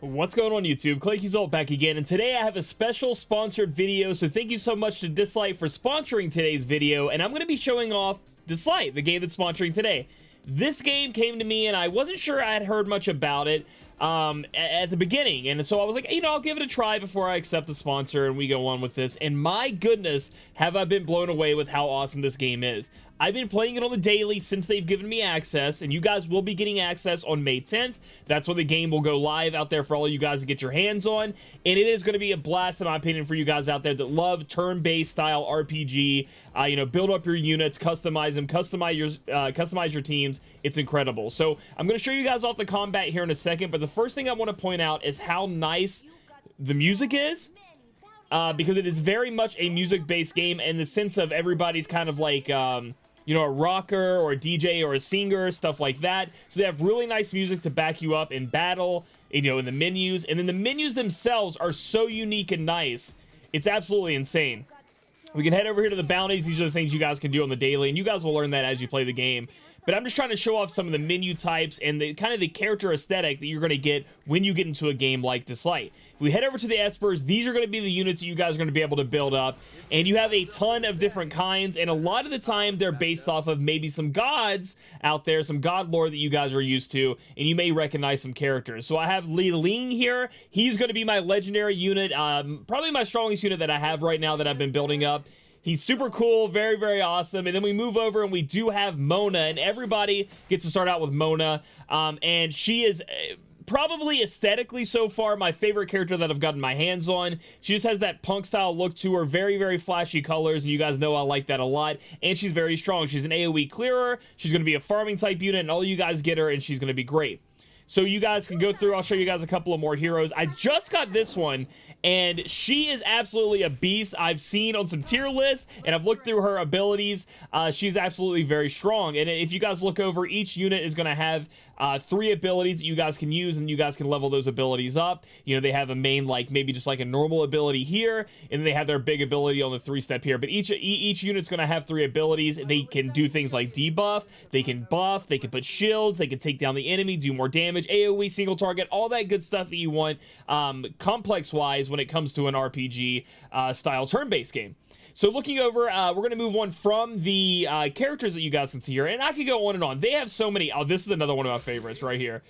What's going on YouTube? Claykeysalt back again, and today I have a special sponsored video, so thank you so much to Dislyte for sponsoring today's video, and I'm going to be showing off Dislyte, the game that's sponsoring today. This game came to me and I wasn't sure I had heard much about it at the beginning, and so I was like, you know, I'll give it a try before I accept the sponsor and we go on with this. And my goodness, have I been blown away with how awesome this game is. I've been playing it on the daily since they've given me access, and you guys will be getting access on May 10th. That's when the game will go live out there for all you guys to get your hands on, and it is going to be a blast in my opinion for you guys out there that love turn-based style RPG. You know, build up your units, customize them, customize your teams. It's incredible. So I'm going to show you guys off the combat here in a second, but the first thing I want to point out is how nice the music is. Because it is very much a music-based game in the sense of everybody's kind of like, you know, a rocker or a DJ or a singer, stuff like that. So they have really nice music to back you up in battle, you know, in the menus. And then the menus themselves are so unique and nice. It's absolutely insane. We can head over here to the bounties. These are the things you guys can do on the daily, and you guys will learn that as you play the game. But I'm just trying to show off some of the menu types and the kind of the character aesthetic that you're going to get when you get into a game like Dislyte. If we head over to the Espers, these are going to be the units that you guys are going to be able to build up. And you have a ton of different kinds, and a lot of the time they're based off of maybe some gods out there, some god lore that you guys are used to, and you may recognize some characters. So I have Li Ling here. He's going to be my legendary unit, probably my strongest unit that I have right now that I've been building up. He's super cool, very, very awesome. And then we move over and we do have Mona, and everybody gets to start out with Mona. And she is probably aesthetically so far my favorite character that I've gotten my hands on. She just has that punk style look to her, very, very flashy colors, and you guys know I like that a lot. And she's very strong. She's an AoE clearer. She's going to be a farming type unit, and all you guys get her, and she's going to be great. So you guys can go through. I'll show you guys a couple of more heroes. I just got this one, and she is absolutely a beast. I've seen on some tier lists, and I've looked through her abilities. She's absolutely very strong. And if you guys look over, each unit is going to have 3 abilities that you guys can use, and you guys can level those abilities up. You know, they have a main, like maybe just like a normal ability here, and then they have their big ability on the 3-step here. But each unit's going to have 3 abilities. They can do things like debuff, they can buff, they can put shields, they can take down the enemy, do more damage, AoE, single target, all that good stuff that you want complex wise when it comes to an RPG style turn-based game. So looking over, we're going to move on from the characters that you guys can see here, and I could go on and on. They have so many. Oh, this is another one of my favorites right here.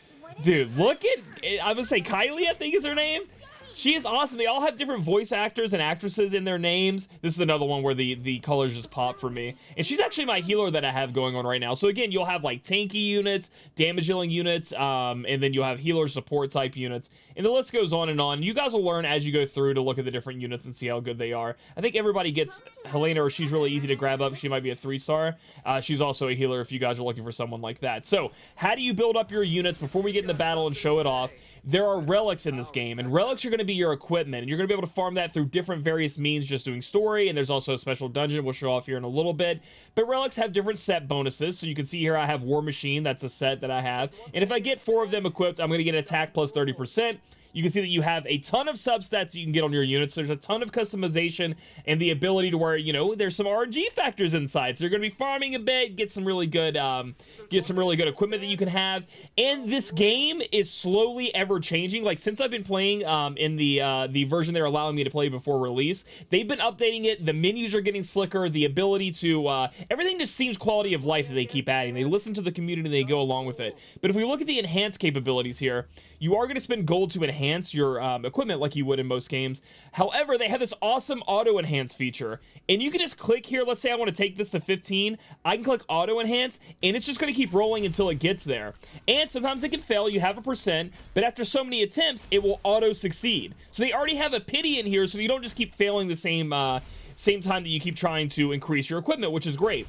Dude, look at, I would say Kylie, I think is her name. She is awesome. They all have different voice actors and actresses in their names. This is another one where the colors just pop for me. And she's actually my healer that I have going on right now. So again, you'll have like tanky units, damage dealing units, and then you'll have healer support type units. And the list goes on and on. You guys will learn as you go through to look at the different units and see how good they are. I think everybody gets Helena, or she's really easy to grab up. She might be a 3-star. She's also a healer if you guys are looking for someone like that. So how do you build up your units before we get into battle and show it off? There are relics in this game, and relics are going to be your equipment, and you're going to be able to farm that through different various means, just doing story, and there's also a special dungeon we'll show off here in a little bit. But relics have different set bonuses, so you can see here I have War Machine. That's a set that I have, and if I get 4 of them equipped, I'm going to get attack plus 30%. You can see that you have a ton of substats that you can get on your units. There's a ton of customization and the ability to where, you know, there's some RNG factors inside. So you're going to be farming a bit, get some really good equipment that you can have. And this game is slowly ever changing. Like since I've been playing in the version they're allowing me to play before release, they've been updating it. The menus are getting slicker. The ability to everything just seems quality of life that they keep adding. They listen to the community and they go along with it. But if we look at the enhanced capabilities here, you are going to spend gold to enhance your equipment like you would in most games. However, they have this awesome auto enhance feature, and you can just click here. Let's say I want to take this to 15. I can click auto enhance, and it's just going to keep rolling until it gets there. And sometimes it can fail. You have a percent, but after so many attempts, it will auto succeed. So they already have a pity in here, so you don't just keep failing the same time that you keep trying to increase your equipment, which is great.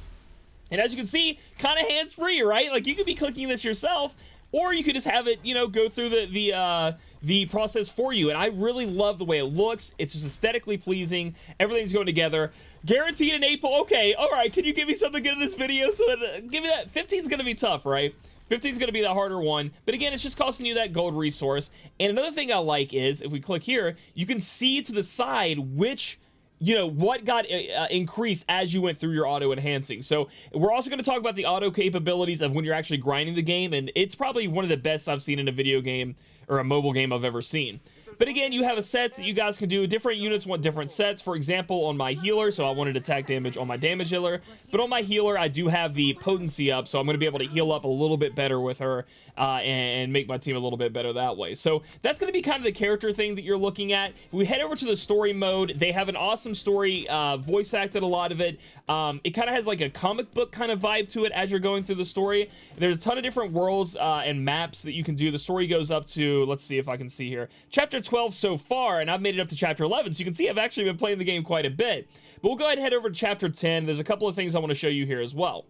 And as you can see, kind of hands-free, right? Like you could be clicking this yourself, or you could just have it, you know, go through the process for you. And I really love the way it looks. It's just aesthetically pleasing. Everything's going together. Guaranteed an April. Okay, all right. Can you give me something good in this video? So that give me that. 15 is going to be tough, right? 15 is going to be the harder one. But again, it's just costing you that gold resource. And another thing I like is if we click here, you can see to the side which, you know, what got increased as you went through your auto enhancing. So we're also going to talk about the auto capabilities of when you're actually grinding the game, and it's probably one of the best I've seen in a video game or a mobile game I've ever seen. But again, you have a set that you guys can do. Different units want different sets. For example, on my healer, so I wanted attack damage on my damage healer. But on my healer, I do have the potency up, so I'm going to be able to heal up a little bit better with her and make my team a little bit better that way. So that's going to be kind of the character thing that you're looking at. If we head over to the story mode, they have an awesome story, voice acted a lot of it. It kind of has like a comic book kind of vibe to it as you're going through the story. There's a ton of different worlds and maps that you can do. The story goes up to, let's see if I can see here, chapter 12 so far, and I've made it up to chapter 11, so you can see I've actually been playing the game quite a bit. But we'll go ahead and head over to chapter 10. There's a couple of things I want to show you here as well.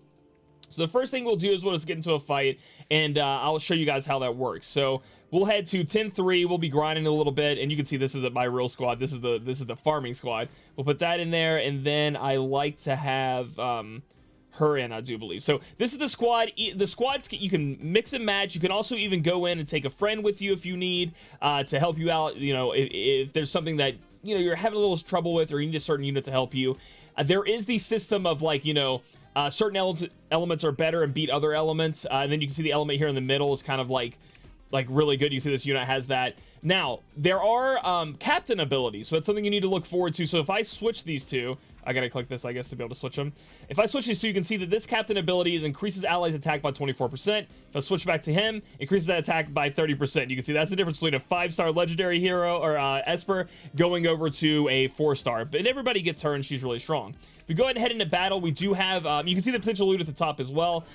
So the first thing we'll do is we'll just get into a fight, and I'll show you guys how that works. So we'll head to 10-3. We'll be grinding a little bit, and you can see this isn't my real squad. This is the farming squad. We'll put that in there, and then I like to have her in, I do believe. So this is the squad. The squads, you can mix and match. You can also even go in and take a friend with you if you need to help you out. You know, if there's something that, you know, you're having a little trouble with, or you need a certain unit to help you. There is the system of, like, you know, certain elements are better and beat other elements. And then you can see the element here in the middle is kind of like really good. You see this unit has that. Now, there are captain abilities, so that's something you need to look forward to. So if I switch these two, I gotta click this, I guess, to be able to switch them. If I switch these two, you can see that this captain ability increases allies attack by 24%. If I switch back to him, increases that attack by 30%. You can see that's the difference between a 5-star legendary hero or Esper going over to a 4-star. But everybody gets her, and she's really strong. If we go ahead and head into battle, we do have, you can see the potential loot at the top as well.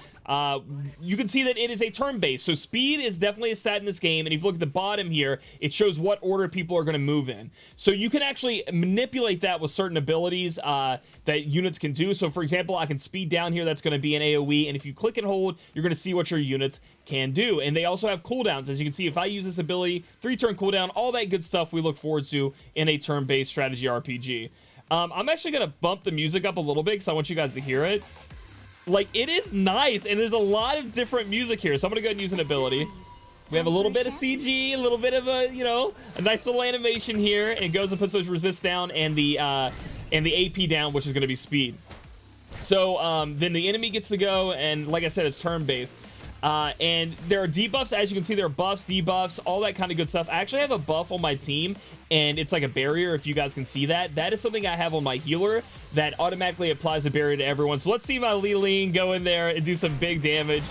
You can see that it is a turn-based, so speed is definitely a stat in this game, and if you look at the bottom here, it shows what order people are going to move in. So you can actually manipulate that with certain abilities that units can do. So for example, I can speed down here, that's going to be an AoE, and if you click and hold, you're going to see what your units can do. And they also have cooldowns. As you can see, if I use this ability, 3-turn cooldown, all that good stuff we look forward to in a turn-based strategy RPG. I'm actually going to bump the music up a little bit because I want you guys to hear it. Like, it is nice, and there's a lot of different music here. So I'm going to go ahead and use an ability. We have a little bit of CG, a little bit of a, you know, a nice little animation here, and it goes and puts those resist down and the AP down, which is going to be speed. So then the enemy gets to go, and like I said, it's turn-based. And there are debuffs. As you can see, there are buffs, debuffs, all that kind of good stuff. I actually have a buff on my team, and it's like a barrier, if you guys can see that. That is something I have on my healer that automatically applies a barrier to everyone. So let's see my Li Ling go in there and do some big damage.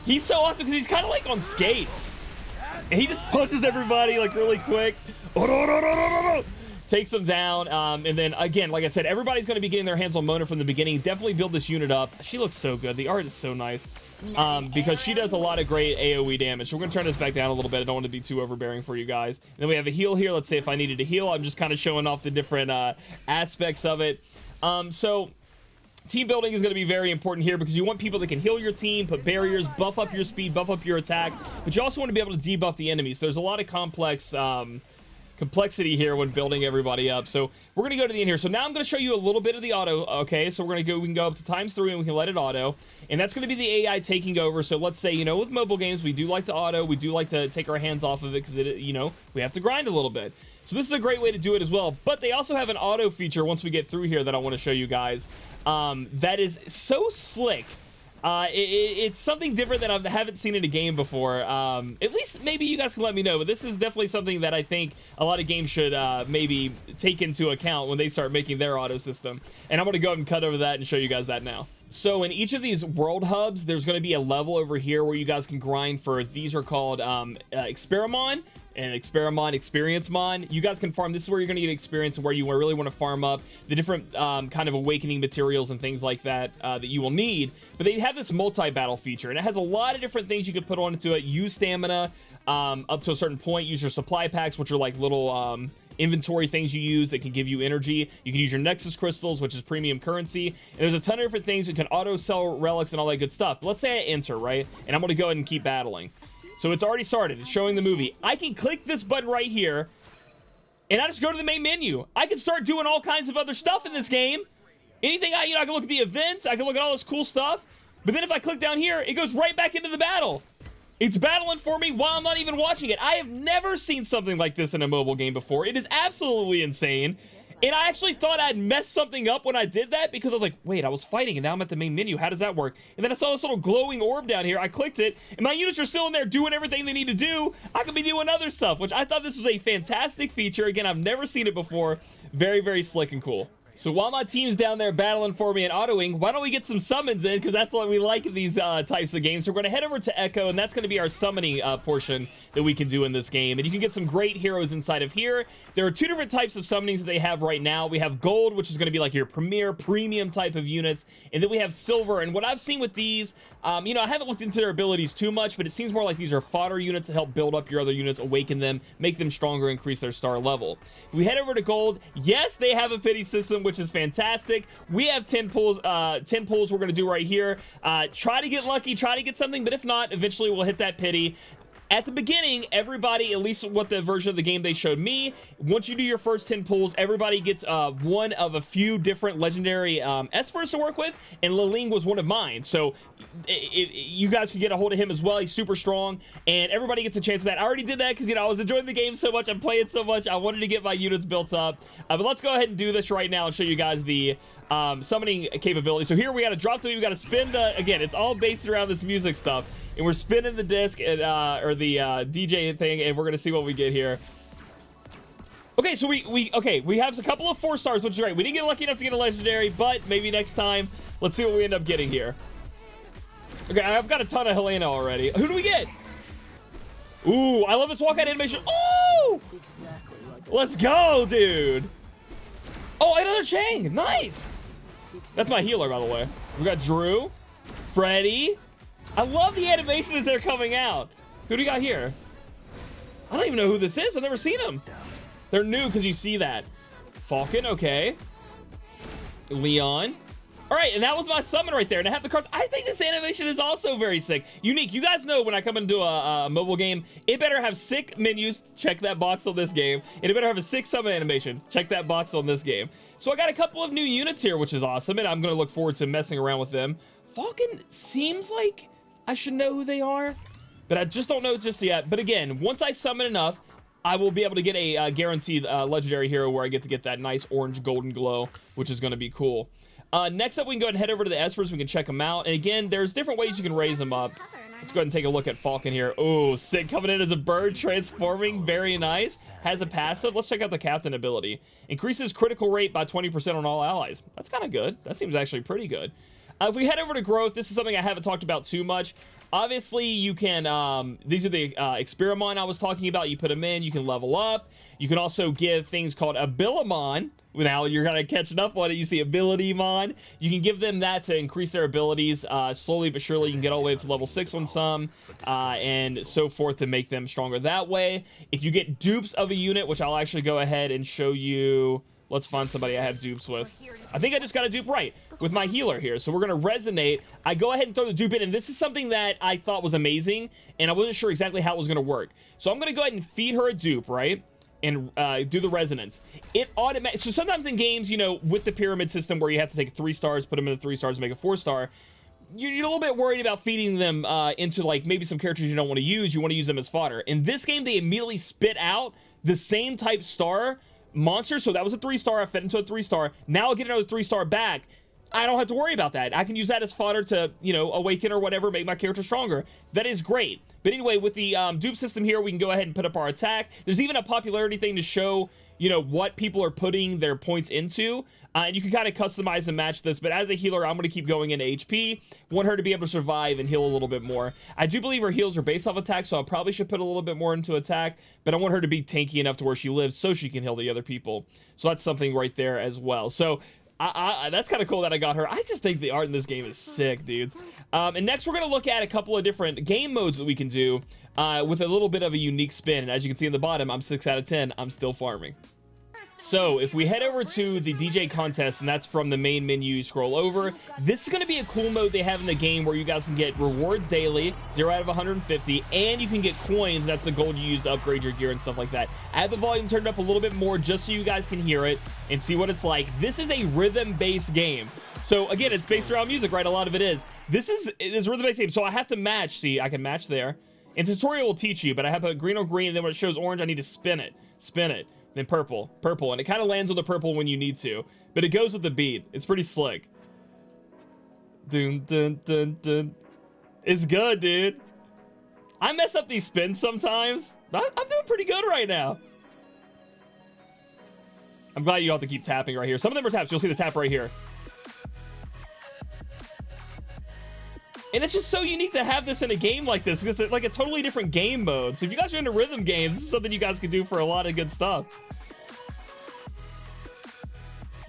He's so awesome because he's kind of like on skates. And he just pushes everybody like really quick. Takes them down, and then again, like I said, everybody's going to be getting their hands on Mona from the beginning. Definitely build this unit up. She looks so good. The art is so nice because she does a lot of great AoE damage. So we're going to turn this back down a little bit. I don't want to be too overbearing for you guys. And then we have a heal here. Let's say if I needed to heal, I'm just kind of showing off the different aspects of it. So team building is going to be very important here because you want people that can heal your team, put barriers, buff up your speed, buff up your attack, but you also want to be able to debuff the enemies. So there's a lot of complexity here when building everybody up. So we're gonna go to the end here. So now I'm gonna show you a little bit of the auto. Okay, so we can go up to ×3 and we can let it auto, and that's gonna be the AI taking over. So let's say, you know, with mobile games, we do like to auto, we do like to take our hands off of it because it, you know, we have to grind a little bit. So this is a great way to do it as well. But they also have an auto feature once we get through here that I want to show you guys. That is so slick. It's something different that I haven't seen in a game before. At least maybe you guys can let me know, but this is definitely something that I think a lot of games should maybe take into account when they start making their auto system. And I'm going to go ahead and cut over that and show you guys that now. So in each of these world hubs, there's going to be a level over here where you guys can grind for, these are called Experimon and Experimon, Experience Mon. You guys can farm. This is where you're going to get experience and where you really want to farm up the different kind of awakening materials and things like that that you will need. But they have this multi-battle feature, and it has a lot of different things you can put onto it. Use stamina up to a certain point. Use your supply packs, which are like little inventory things you use that can give you energy. You can use your Nexus crystals, which is premium currency, and there's a ton of different things. You can auto sell relics and all that good stuff. But let's say I enter, right, and I'm going to go ahead and keep battling. So it's already started. It's showing the movie. I can click this button right here, and I just go to the main menu. I can start doing all kinds of other stuff in this game. Anything, I can look at the events. I can look at all this cool stuff. But then if I click down here, it goes right back into the battle. It's battling for me while I'm not even watching it. I have never seen something like this in a mobile game before. It is absolutely insane. And I actually thought I'd messed something up when I did that, because I was like, wait, I was fighting and now I'm at the main menu. How does that work? And then I saw this little glowing orb down here. I clicked it and my units are still in there doing everything they need to do. I could be doing other stuff, which I thought this was a fantastic feature. Again, I've never seen it before. Very, very slick and cool. So while my team's down there battling for me and autoing, why don't we get some summons in, because that's what we like in these types of games. So we're going to head over to Echo, and that's going to be our summoning portion that we can do in this game. And you can get some great heroes inside of here. There are two different types of summonings that they have right now. We have Gold, which is going to be like your premier premium type of units, and then we have Silver. And what I've seen with these, you know, I haven't looked into their abilities too much, but it seems more like these are fodder units to help build up your other units, awaken them, make them stronger, increase their star level. If we head over to Gold, yes, they have a pity system, which is fantastic. We have 10 pulls we're going to do right here. Try to get lucky, try to get something, but if not, eventually we'll hit that pity. At the beginning, everybody, at least what the version of the game they showed me, once you do your first 10 pulls, everybody gets one of a few different legendary Espers to work with, and Liling was one of mine. So you guys could get a hold of him as well. He's super strong, and everybody gets a chance of that. I already did that because, you know, I was enjoying the game so much. I'm playing so much. I wanted to get my units built up. But let's go ahead and do this right now and show you guys the summoning capability. So here we got to drop the, we got to spin the, again, it's all based around this music stuff. And we're spinning the disc and, or the DJ thing, and we're gonna see what we get here. Okay, so we have a couple of 4 stars, which is great. We didn't get lucky enough to get a legendary, but maybe next time. Let's see what we end up getting here. Okay, I've got a ton of Helena already. Who do we get? Ooh, I love this walkout animation. Oh, let's go, dude. Oh, another Chang. Nice. That's my healer, by the way. We got Drew, Freddy. I love the animation as they're coming out. Who do we got here? I don't even know who this is. I've never seen them. They're new because you see that. Falcon, okay. Leon. All right, and that was my summon right there. And I have the cards. I think this animation is also very sick. Unique. You guys know when I come into a mobile game, it better have sick menus. Check that box on this game. And it better have a sick summon animation. Check that box on this game. So I got a couple of new units here, which is awesome. And I'm going to look forward to messing around with them. Falcon seems like I should know who they are, but I just don't know just yet. But again, once I summon enough, I will be able to get a guaranteed legendary hero where I get to get that nice orange golden glow, which is going to be cool. Next up, we can go ahead and head over to the Espers. We can check them out. And again, there's different ways you can raise them up. Let's go ahead and take a look at Falcon here. Oh, sick. Coming in as a bird, transforming. Very nice. Has a passive. Let's check out the captain ability. Increases critical rate by 20% on all allies. That's kind of good. That seems actually pretty good. If we head over to growth, this is something I haven't talked about too much. Obviously, you can, these are the Experimon I was talking about. You put them in, you can level up. You can also give things called Abilimon. Now you're kind of catching up on it. You see Abilitymon. You can give them that to increase their abilities. Slowly but surely, you can get all the way up to level 6 on some, and so forth to make them stronger that way. If you get dupes of a unit, which I'll actually go ahead and show you. Let's find somebody I have dupes with. I think I just got a dupe right with my healer here. So we're going to resonate. I go ahead and throw the dupe in. And this is something that I thought was amazing. And I wasn't sure exactly how it was going to work. So I'm going to go ahead and feed her a dupe, right? And do the resonance. It automatically. So sometimes in games, you know, with the pyramid system where you have to take 3 stars, put them in the 3 stars, and make a 4-star. You're a little bit worried about feeding them into like maybe some characters you don't want to use. You want to use them as fodder. In this game, they immediately spit out the same type star monster. So that was a 3-star. I fed into a 3-star. Now I'll get another 3-star back. I don't have to worry about that. I can use that as fodder to, you know, awaken or whatever, make my character stronger. That is great. But anyway, with the dupe system here, we can go ahead and put up our attack. There's even a popularity thing to show, you know, what people are putting their points into. And you can kind of customize and match this. But as a healer, I'm going to keep going into HP. Want her to be able to survive and heal a little bit more. I do believe her heals are based off attack, so I probably should put a little bit more into attack. But I want her to be tanky enough to where she lives so she can heal the other people. So that's something right there as well. So that's kind of cool that I got her. I just think the art in this game is sick, dudes. And next, we're going to look at a couple of different game modes that we can do with a little bit of a unique spin. And as you can see in the bottom, I'm 6 out of 10. I'm still farming. So if we head over to the DJ contest, and that's from the main menu, you scroll over, this is going to be a cool mode they have in the game where you guys can get rewards daily, 0 out of 150, and you can get coins. That's the gold you use to upgrade your gear and stuff like that. I have the volume turned up a little bit more just so you guys can hear it and see what it's like. This is a rhythm-based game. So again, it's based around music, right? A lot of it is. This is rhythm-based game, so I have to match. See, I can match there. And tutorial will teach you, but I have a green on green, and then when it shows orange, I need to spin it. Spin it. then purple, purple, and it kind of lands on the purple when you need to, but it goes with the beat. It's pretty slick. Dun, dun, dun, dun. It's good, dude. I mess up these spins sometimes, but I'm doing pretty good right now. I'm glad you don't have to keep tapping right here. Some of them are taps. You'll see the tap right here. And it's just so unique to have this in a game like this. It's like a totally different game mode. So if you guys are into rhythm games, this is something you guys can do for a lot of good stuff.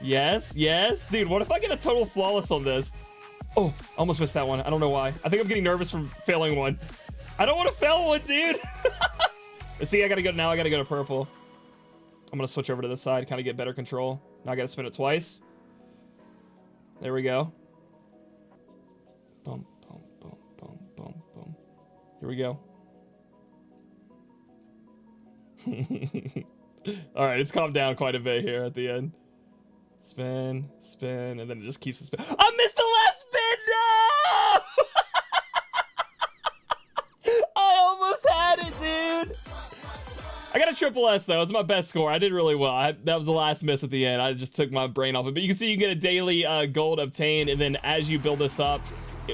Yes, yes. Dude, what if I get a total flawless on this? Oh, almost missed that one. I don't know why. I think I'm getting nervous from failing one. I don't want to fail one, dude. See, I gotta go now. I gotta go to purple. I'm gonna switch over to this side, kind of get better control. Now I gotta spin it twice. There we go. Boom, boom, boom, boom, boom, boom. Here we go. All right, it's calmed down quite a bit here at the end. Spin, spin, and then it just keeps the spin. I missed the last spin! No! I almost had it, dude! I got a triple S, though. It was my best score. I did really well. That was the last miss at the end. I just took my brain off it. But you can see you get a daily gold obtained, and then as you build this up,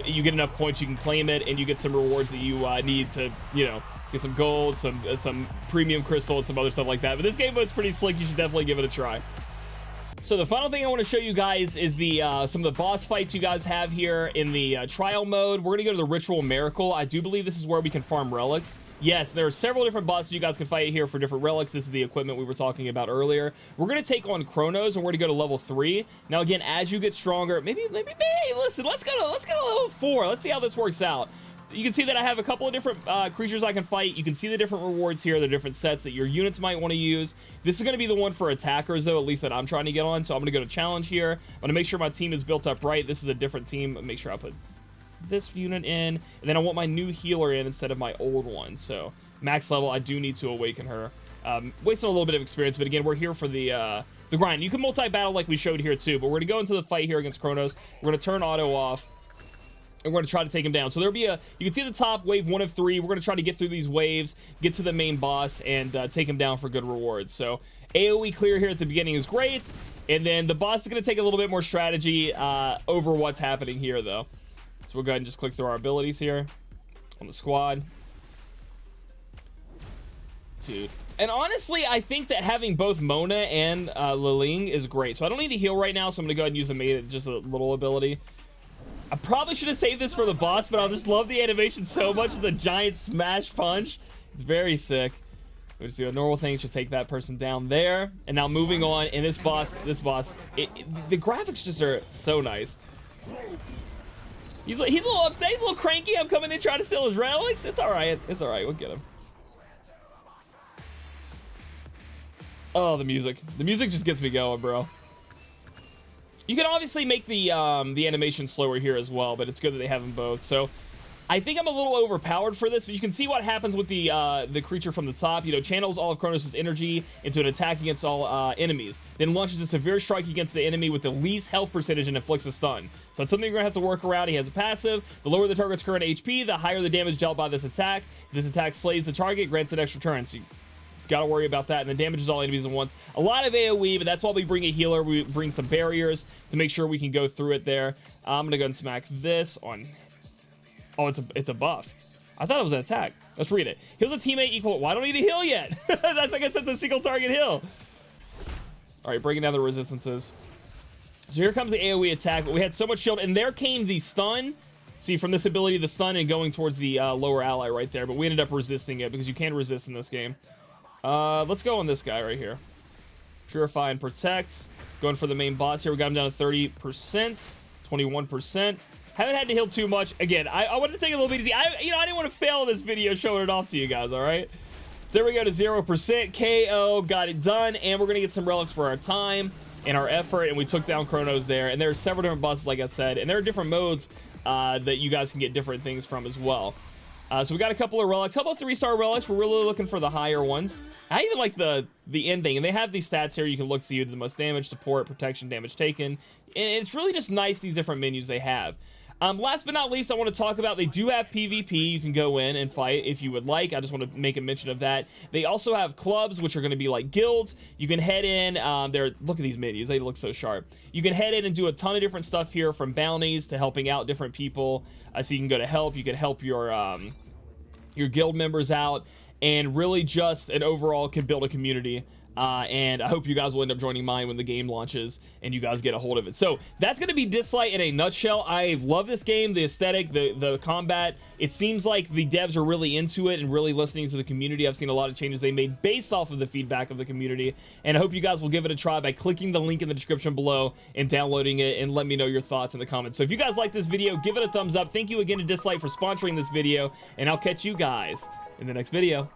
you get enough points, you can claim it, and you get some rewards that you need to, you know, get some gold, some premium crystal, and some other stuff like that. But this game mode's pretty slick. You should definitely give it a try. So the final thing I want to show you guys is the some of the boss fights you guys have here in the trial mode. We're going to go to the Ritual Miracle. I do believe this is where we can farm relics. Yes, there are several different bosses you guys can fight here for different relics. This is the equipment we were talking about earlier. We're going to take on Chronos, and we're going to go to level 3. Now, again, as you get stronger, maybe, listen, let's go to level 4. Let's see how this works out. You can see that I have a couple of different creatures I can fight. You can see the different rewards here, the different sets that your units might want to use. This is going to be the one for attackers, though, at least that I'm trying to get on. So I'm going to go to challenge here. I'm going to make sure my team is built up right. This is a different team. Make sure I put this unit in, and then I want my new healer in instead of my old one. So max level, I do need to awaken her. Wasting a little bit of experience, but again, we're here for the grind. You can multi-battle like we showed here too, but we're going to go into the fight here against Chronos. We're going to turn auto off, and we're going to try to take him down. So there'll be you can see at the top, wave 1 of 3. We're going to try to get through these waves, get to the main boss, and take him down for good rewards. So AoE clear here at the beginning is great, and then the boss is going to take a little bit more strategy over what's happening here, though. So we'll go ahead and just click through our abilities here on the squad. Dude. And honestly, I think that having both Mona and Liling is great. So I don't need to heal right now, so I'm going to go ahead and use the just a little ability. I probably should have saved this for the boss, but I just love the animation so much. It's a giant smash punch. It's very sick. We just do a normal thing. Should take that person down there. And now moving on, and this boss, the graphics just are so nice. He's a little upset. He's a little cranky. I'm coming in trying to steal his relics. It's all right. It's all right. We'll get him. Oh, the music. The music just gets me going, bro. You can obviously make the animation slower here as well, but it's good that they have them both. So I think I'm a little overpowered for this, but you can see what happens with the creature from the top. You know, channels all of Chronos' energy into an attack against all enemies. Then launches a severe strike against the enemy with the least health percentage and inflicts a stun. So it's something you're going to have to work around. He has a passive. The lower the target's current HP, the higher the damage dealt by this attack. This attack slays the target, grants an extra turn. So you got to worry about that, and then damages all enemies at once. A lot of AoE, but that's why we bring a healer. We bring some barriers to make sure we can go through it there. I'm going to go and smack this on... Oh, it's a buff. I thought it was an attack. Let's read it. Heals a teammate equal... Well, I don't need a heal yet. That's like I said, it's a single target heal. All right, breaking down the resistances. So here comes the AoE attack, but we had so much shield, and there came the stun. See, from this ability, the stun and going towards the lower ally right there, but we ended up resisting it because you can resist in this game. Let's go on this guy right here. Purify and Protect. Going for the main boss here. We got him down to 30%, 21%. Haven't had to heal too much. Again, I wanted to take it a little bit easy. I didn't want to fail in this video showing it off to you guys, all right? So there we go to 0%. KO. Got it done. And we're going to get some relics for our time and our effort. And we took down Chronos there. And there's several different bosses, like I said. And there are different modes that you guys can get different things from as well. So we got a couple of relics. How about 3-star relics? We're really looking for the higher ones. I even like the end thing. And they have these stats here. You can look to see the most damage, support, protection, damage taken. And it's really just nice, these different menus they have. Last but not least, I want to talk about, they do have PvP. You can go in and fight if you would like. I just want to make a mention of that. They also have clubs, which are going to be like guilds. You can head in. Look at these menus. They look so sharp. You can head in and do a ton of different stuff here, from bounties to helping out different people. So you can go to help. You can help your guild members out, and really just an overall can build a community. And I hope you guys will end up joining mine when the game launches and you guys get a hold of it. So that's going to be Dislyte in a nutshell. I love this game, the aesthetic, the combat. It seems like the devs are really into it and really listening to the community. I've seen a lot of changes they made based off of the feedback of the community, and I hope you guys will give it a try by clicking the link in the description below and downloading it, and let me know your thoughts in the comments. So if you guys like this video, give it a thumbs up. Thank you again to Dislyte for sponsoring this video, and I'll catch you guys in the next video.